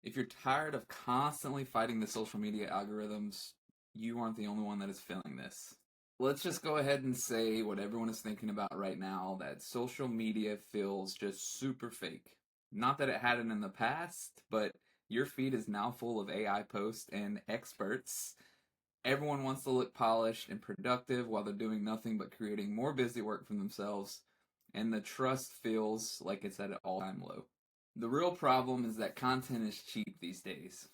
If you're tired of constantly fighting the social media algorithms, you aren't the only one that is feeling this. Let's just go ahead and say what everyone is thinking about right now, that social media feels just super fake. Not that it hadn't in the past, but your feed is now full of AI posts and experts. Everyone wants to look polished and productive while they're doing nothing but creating more busy work for themselves, and the trust feels like it's at an all-time low. The real problem is that content is cheap these days.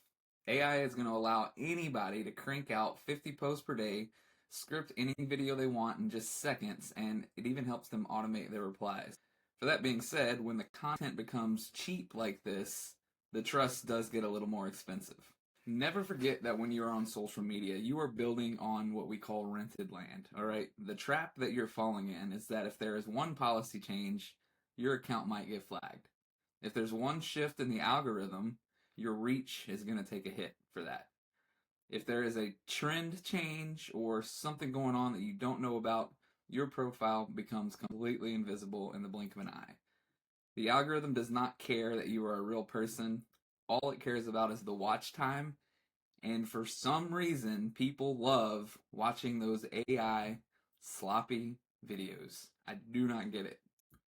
AI is going to allow anybody to crank out 50 posts per day, script any video they want in just seconds, and it even helps them automate their replies. For that being said, when the content becomes cheap like this, the trust does get a little more expensive. Never forget that when you're on social media, you are building on what we call rented land, all right? The trap that you're falling in is that if there is one policy change, your account might get flagged. If there's one shift in the algorithm, your reach is going to take a hit for that. If there is a trend change or something going on that you don't know about, your profile becomes completely invisible in the blink of an eye. The algorithm does not care that you are a real person. All it cares about is the watch time. And for some reason, people love watching those AI sloppy videos. I do not get it.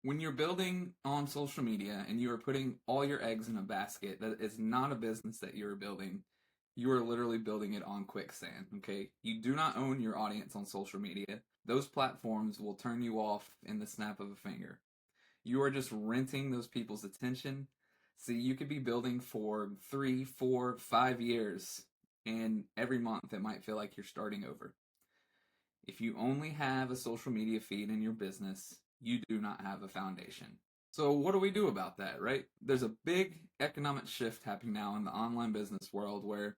When you're building on social media and you are putting all your eggs in a basket, that is not a business that you're building. You are literally building it on quicksand, okay? You do not own your audience on social media. Those platforms will turn you off in the snap of a finger. You are just renting those people's attention. See, you could be building for 3, 4, 5 years, and every month it might feel like you're starting over. If you only have a social media feed in your business, you do not have a foundation. So, what do we do about that, right? There's a big economic shift happening now in the online business world where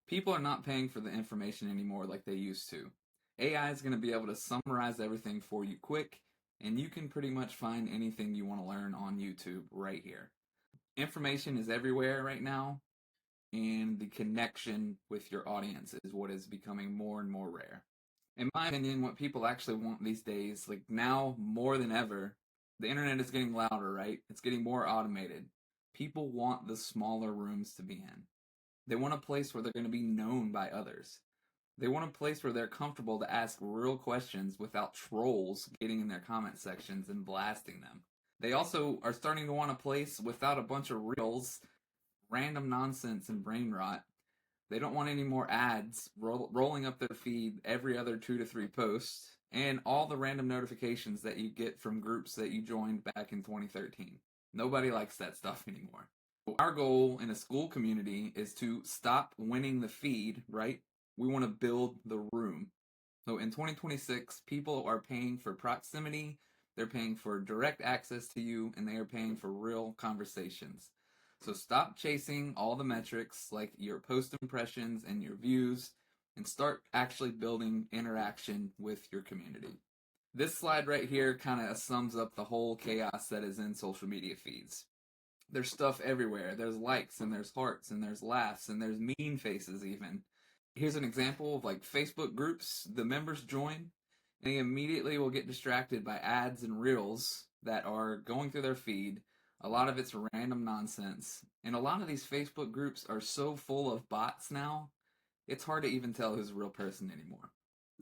people are not paying for the information anymore like they used to. AI is going to be able to summarize everything for you quick, and you can pretty much find anything you want to learn on YouTube right here. Information is everywhere right now, and the connection with your audience is what is becoming more and more rare. In my opinion, what people actually want these days, like now more than ever, the internet is getting louder, right? It's getting more automated. People want the smaller rooms to be in. They want a place where they're going to be known by others. They want a place where they're comfortable to ask real questions without trolls getting in their comment sections and blasting them. They also are starting to want a place without a bunch of reels, random nonsense, and brain rot. They don't want any more ads rolling up their feed every other 2 to 3 posts, and all the random notifications that you get from groups that you joined back in 2013. Nobody likes that stuff anymore. Our goal in a school community is to stop winning the feed, right? We want to build the room. So in 2026, people are paying for proximity, they're paying for direct access to you, and they are paying for real conversations. So stop chasing all the metrics like your post impressions and your views, and start actually building interaction with your community. This slide right here kind of sums up the whole chaos that is in social media feeds. There's stuff everywhere. There's likes and there's hearts and there's laughs and there's mean faces even. Here's an example of like Facebook groups. The members join and they immediately will get distracted by ads and reels that are going through their feed. A lot of it's random nonsense. And a lot of these Facebook groups are so full of bots now, it's hard to even tell who's a real person anymore.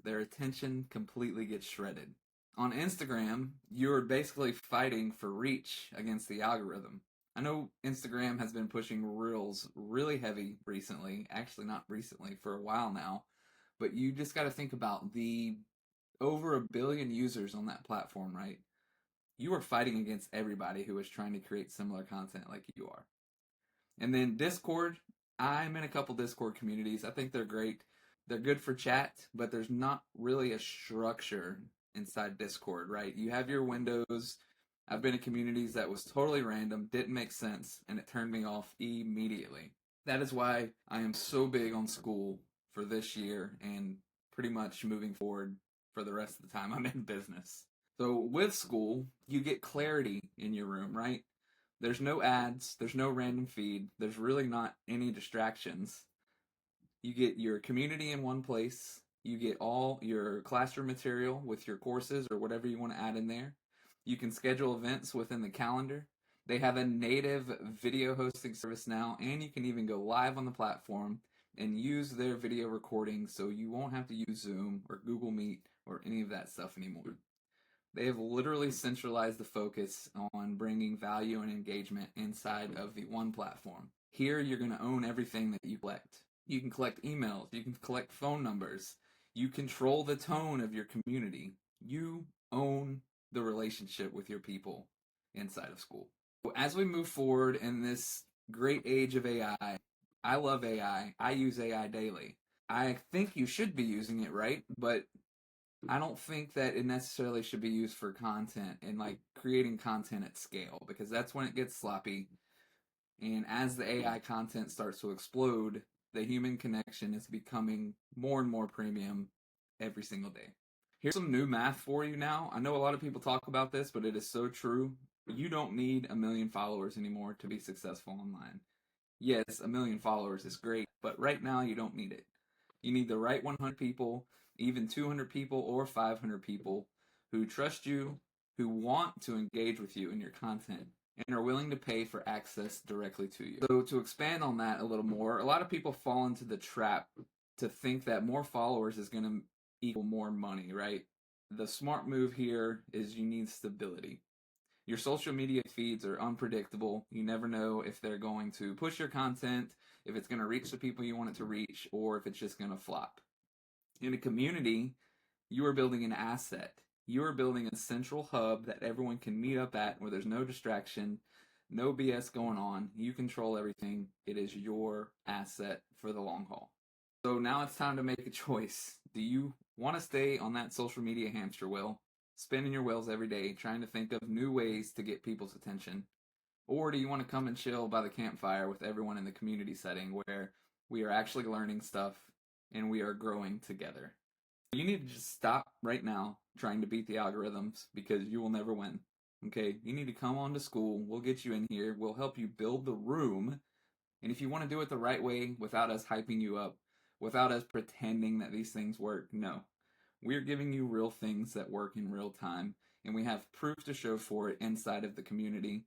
Their attention completely gets shredded. On Instagram, you're basically fighting for reach against the algorithm. I know Instagram has been pushing Reels really heavy recently. Actually, not recently, for a while now. But you just got to think about the over a billion users on that platform, right? You are fighting against everybody who is trying to create similar content like you are. And then Discord, I'm in a couple Discord communities. I think they're great. They're good for chat, but there's not really a structure inside Discord, right? You have your windows. I've been in communities that was totally random, didn't make sense, and it turned me off immediately. That is why I am so big on school for this year and pretty much moving forward for the rest of the time I'm in business. So with school, you get clarity in your room, right? There's no ads, there's no random feed, there's really not any distractions. You get your community in one place, you get all your classroom material with your courses or whatever you want to add in there. You can schedule events within the calendar. They have a native video hosting service now, and you can even go live on the platform and use their video recording so you won't have to use Zoom or Google Meet or any of that stuff anymore. They have literally centralized the focus on bringing value and engagement inside of the one platform. Here, you're going to own everything that you collect. You can collect emails, you can collect phone numbers, you control the tone of your community. You own the relationship with your people inside of school. As we move forward in this great age of AI, I love AI. I use AI daily. I think you should be using it, right? But I don't think that it necessarily should be used for content and like creating content at scale, because that's when it gets sloppy. And as the AI content starts to explode, the human connection is becoming more and more premium every single day. Here's some new math for you now. I know a lot of people talk about this, but it is so true. You don't need 1 million followers anymore to be successful online. Yes, 1 million followers is great, but right now you don't need it. You need the right 100 people, even 200 people or 500 people who trust you, who want to engage with you in your content, and are willing to pay for access directly to you. So, to expand on that a little more, a lot of people fall into the trap to think that more followers is going to equal more money, right? The smart move here is you need stability. Your social media feeds are unpredictable. You never know if they're going to push your content, if it's going to reach the people you want it to reach, or if it's just going to flop. In a community, you are building an asset. You are building a central hub that everyone can meet up at where there's no distraction, no BS going on. You control everything. It is your asset for the long haul. So now it's time to make a choice. Do you want to stay on that social media hamster wheel, spinning your wheels every day, trying to think of new ways to get people's attention? Or do you want to come and chill by the campfire with everyone in the community setting where we are actually learning stuff and we are growing together? You need to just stop right now trying to beat the algorithms, because you will never win. Okay? You need to come on to school. We'll get you in here. We'll help you build the room. And if you want to do it the right way without us hyping you up, without us pretending that these things work, no. We're giving you real things that work in real time, and we have proof to show for it inside of the community.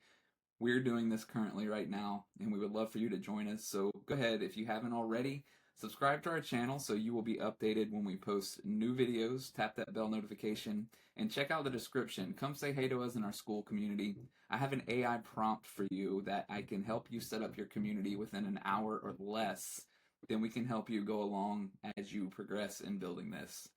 We're doing this currently right now, and we would love for you to join us. So go ahead, if you haven't already, subscribe to our channel so you will be updated when we post new videos. Tap that bell notification and check out the description. Come say hey to us in our school community. I have an AI prompt for you that I can help you set up your community within an hour or less. Then we can help you go along as you progress in building this.